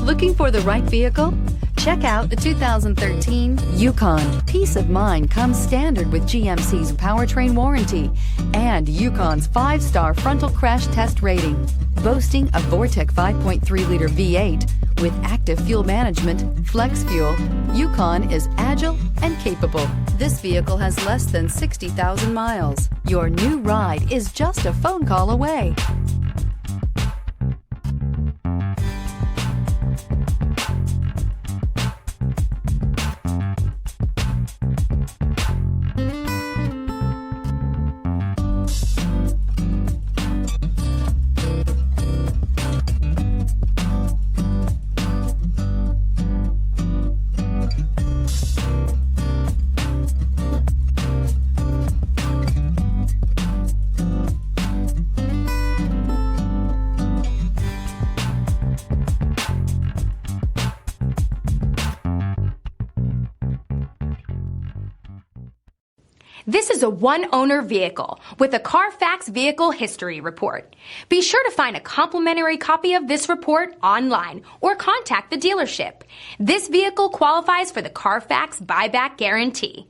Looking for the right vehicle? Check out the 2013 Yukon. Peace of mind comes standard with GMC's powertrain warranty and Yukon's 5-star frontal crash test rating. Boasting a Vortec 5.3-liter V8 with active fuel management, flex fuel, Yukon is agile and capable. This vehicle has less than 60,000 miles. Your new ride is just a phone call away. This is a one-owner vehicle with a Carfax Vehicle History Report. Be sure to find a complimentary copy of this report online or contact the dealership. This vehicle qualifies for the Carfax Buyback Guarantee.